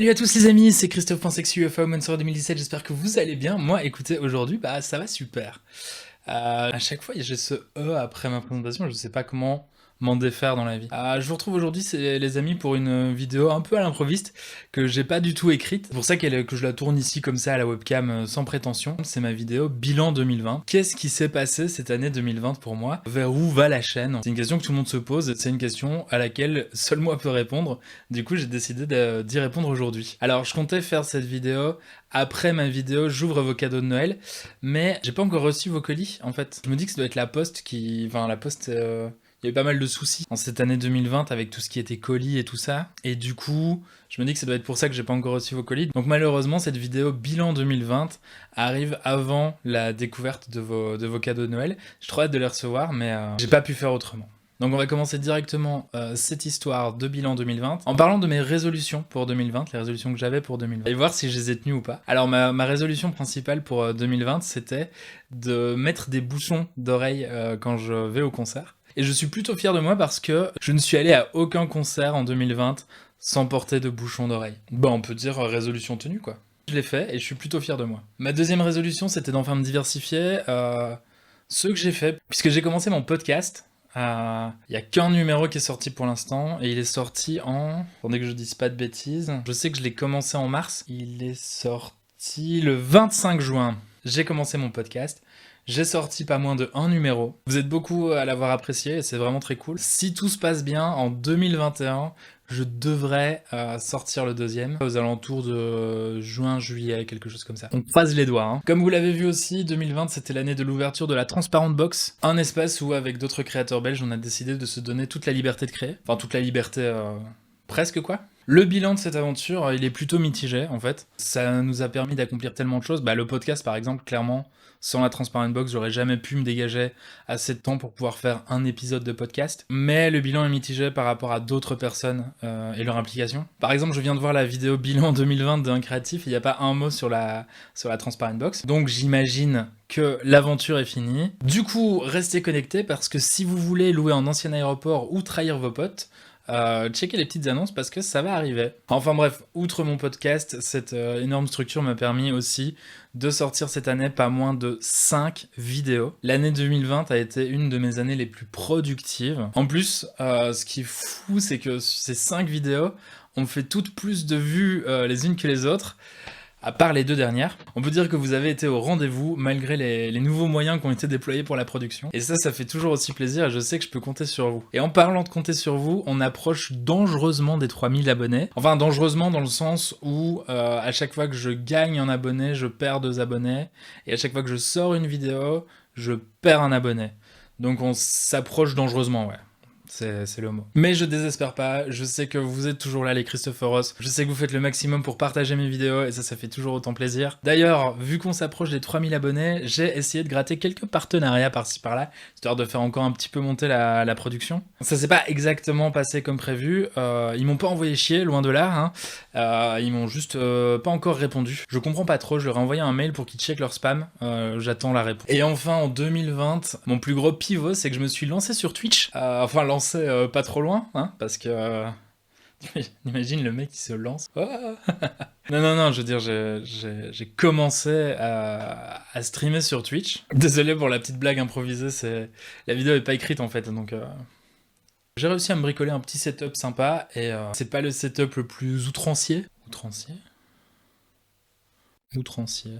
Salut à tous les amis, c'est Christophe.sexy UFO Monster 2017, j'espère que vous allez bien. Moi, écoutez, aujourd'hui, ça va super. À chaque fois, j'ai ce E après ma présentation, je sais pas comment m'en défaire dans la vie. Je vous retrouve aujourd'hui, les amis, pour une vidéo un peu à l'improviste, que j'ai pas du tout écrite. C'est pour ça que je la tourne ici comme ça à la webcam sans prétention. C'est ma vidéo bilan 2020. Qu'est-ce qui s'est passé cette année 2020 pour moi? Vers où va la chaîne? C'est une question que tout le monde se pose, et c'est une question à laquelle seul moi peux répondre. Du coup, j'ai décidé d'y répondre aujourd'hui. Alors, je comptais faire cette vidéo après ma vidéo J'ouvre vos cadeaux de Noël, mais j'ai pas encore reçu vos colis, en fait. Je me dis que ça doit être la poste qui... Enfin, la poste... Il y a eu pas mal de soucis en cette année 2020 avec tout ce qui était colis et tout ça. Et du coup, je me dis que ça doit être pour ça que j'ai pas encore reçu vos colis. Donc malheureusement, cette vidéo bilan 2020 arrive avant la découverte de vos cadeaux de Noël. J'ai trop hâte de les recevoir, mais j'ai pas pu faire autrement. Donc on va commencer directement cette histoire de bilan 2020 en parlant de mes résolutions pour 2020, les résolutions que j'avais pour 2020, et voir si je les ai tenues ou pas. Alors ma résolution principale pour 2020, c'était de mettre des bouchons d'oreilles quand je vais au concert. Et je suis plutôt fier de moi parce que je ne suis allé à aucun concert en 2020 sans porter de bouchons d'oreilles. On peut dire résolution tenue quoi. Je l'ai fait et je suis plutôt fier de moi. Ma deuxième résolution, c'était d'enfin me diversifier. Ce que j'ai fait, puisque j'ai commencé mon podcast, il n'y a qu'un numéro qui est sorti pour l'instant, et il est sorti en... Attendez que je dise pas de bêtises. Je sais que je l'ai commencé en mars. Il est sorti le 25 juin. J'ai commencé mon podcast. J'ai sorti pas moins de un numéro. Vous êtes beaucoup à l'avoir apprécié et c'est vraiment très cool. Si tout se passe bien, en 2021, je devrais sortir le deuxième aux alentours de juin, juillet, quelque chose comme ça. On croise les doigts. Hein. Comme vous l'avez vu aussi, 2020 c'était l'année de l'ouverture de la Transparent Box, un espace où avec d'autres créateurs belges on a décidé de se donner toute la liberté de créer. Enfin toute la liberté... presque quoi. Le bilan de cette aventure, il est plutôt mitigé en fait. Ça nous a permis d'accomplir tellement de choses. Le podcast par exemple, clairement, sans la Transparent Box, j'aurais jamais pu me dégager assez de temps pour pouvoir faire un épisode de podcast. Mais le bilan est mitigé par rapport à d'autres personnes et leur implication. Par exemple, je viens de voir la vidéo bilan 2020 d'un créatif, il n'y a pas un mot sur la Transparent Box. Donc j'imagine que l'aventure est finie. Du coup, restez connectés parce que si vous voulez louer un ancien aéroport ou trahir vos potes, checkez les petites annonces parce que ça va arriver. Enfin bref, outre mon podcast, cette énorme structure m'a permis aussi de sortir cette année pas moins de 5 vidéos. L'année 2020 a été une de mes années les plus productives. En plus, ce qui est fou, c'est que ces 5 vidéos ont fait toutes plus de vues les unes que les autres. À part les deux dernières, on peut dire que vous avez été au rendez-vous malgré les nouveaux moyens qui ont été déployés pour la production. Et ça fait toujours aussi plaisir et je sais que je peux compter sur vous. Et en parlant de compter sur vous, on approche dangereusement des 3000 abonnés. Enfin, dangereusement dans le sens où à chaque fois que je gagne un abonné, je perds 2 abonnés. Et à chaque fois que je sors une vidéo, je perds un abonné. Donc on s'approche dangereusement, ouais. C'est le mot. Mais je désespère pas, je sais que vous êtes toujours là les Christopheros, je sais que vous faites le maximum pour partager mes vidéos et ça fait toujours autant plaisir. D'ailleurs, vu qu'on s'approche des 3000 abonnés, j'ai essayé de gratter quelques partenariats par-ci par-là, histoire de faire encore un petit peu monter la production. Ça s'est pas exactement passé comme prévu, ils m'ont pas envoyé chier, loin de là, hein. Ils m'ont juste pas encore répondu. Je comprends pas trop, je leur ai envoyé un mail pour qu'ils checkent leur spam, j'attends la réponse. Et enfin en 2020, mon plus gros pivot c'est que je me suis lancé sur Twitch, pas trop loin, hein, parce que... Imagine le mec qui se lance. Oh non, je veux dire, j'ai commencé à streamer sur Twitch. Désolé pour la petite blague improvisée, la vidéo est pas écrite en fait, donc... J'ai réussi à me bricoler un petit setup sympa, et c'est pas le setup le plus outrancier. Outrancier.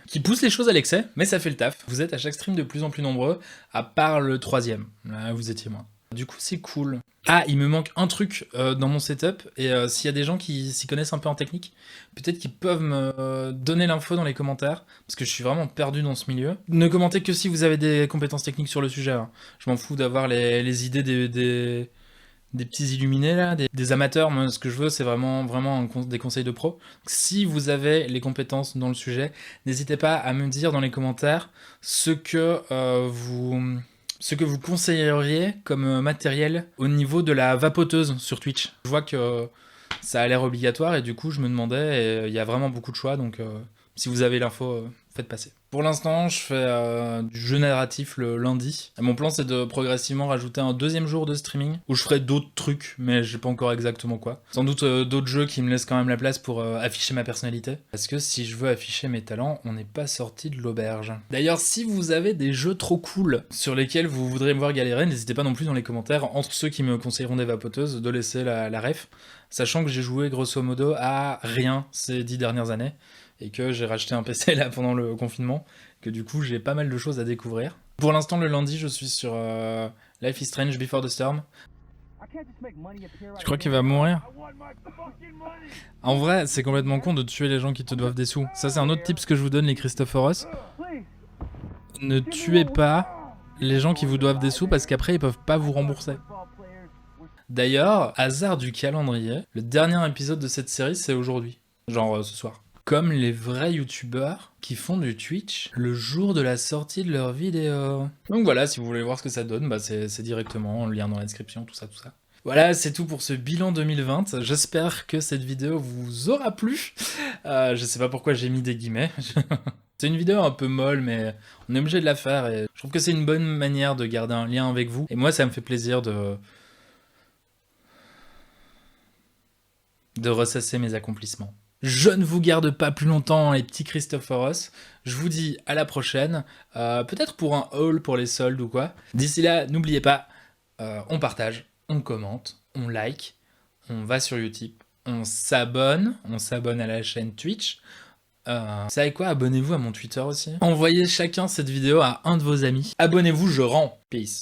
Qui pousse les choses à l'excès, mais ça fait le taf. Vous êtes à chaque stream de plus en plus nombreux, à part le 3e. Là, vous étiez moins. Du coup, c'est cool. Il me manque un truc dans mon setup, et s'il y a des gens qui s'y connaissent un peu en technique, peut-être qu'ils peuvent me donner l'info dans les commentaires, parce que je suis vraiment perdu dans ce milieu. Ne commentez que si vous avez des compétences techniques sur le sujet. Hein. Je m'en fous d'avoir les idées des petits illuminés là, des amateurs. Moi ce que je veux c'est vraiment des conseils de pro. Donc, si vous avez les compétences dans le sujet, n'hésitez pas à me dire dans les commentaires ce que vous conseilleriez comme matériel au niveau de la vapoteuse sur Twitch. Je vois que ça a l'air obligatoire et du coup je me demandais, et il y a vraiment beaucoup de choix, donc si vous avez l'info, faites passer. Pour l'instant, je fais du jeu narratif le lundi. Et mon plan, c'est de progressivement rajouter un deuxième jour de streaming où je ferai d'autres trucs, mais je sais pas encore exactement quoi. Sans doute d'autres jeux qui me laissent quand même la place pour afficher ma personnalité. Parce que si je veux afficher mes talents, on n'est pas sorti de l'auberge. D'ailleurs, si vous avez des jeux trop cool sur lesquels vous voudrez me voir galérer, n'hésitez pas non plus dans les commentaires, entre ceux qui me conseilleront des vapoteuses, de laisser la ref. Sachant que j'ai joué grosso modo à rien ces 10 dernières années. Et que j'ai racheté un PC là pendant le confinement, que du coup j'ai pas mal de choses à découvrir. Pour l'instant le lundi je suis sur Life is Strange Before the Storm. Tu crois qu'il va mourir? En vrai c'est complètement con de tuer les gens qui te doivent des sous. Ça c'est un autre tips que je vous donne les Christophoros. Ne tuez pas les gens qui vous doivent des sous parce qu'après ils peuvent pas vous rembourser. D'ailleurs, hasard du calendrier, le dernier épisode de cette série c'est aujourd'hui. Genre ce soir. Comme les vrais youtubeurs qui font du Twitch le jour de la sortie de leur vidéo. Donc voilà, si vous voulez voir ce que ça donne, bah c'est directement, le lien dans la description, tout ça. Voilà, c'est tout pour ce bilan 2020. J'espère que cette vidéo vous aura plu. Je sais pas pourquoi j'ai mis des guillemets. C'est une vidéo un peu molle, mais on est obligé de la faire et je trouve que c'est une bonne manière de garder un lien avec vous. Et moi, ça me fait plaisir de ressasser mes accomplissements. Je ne vous garde pas plus longtemps les petits Christophoros, je vous dis à la prochaine, peut-être pour un haul pour les soldes ou quoi. D'ici là, n'oubliez pas, on partage, on commente, on like, on va sur Utip, on s'abonne à la chaîne Twitch. Vous savez quoi, abonnez-vous à mon Twitter aussi. Envoyez chacun cette vidéo à un de vos amis. Abonnez-vous, je rends. Peace.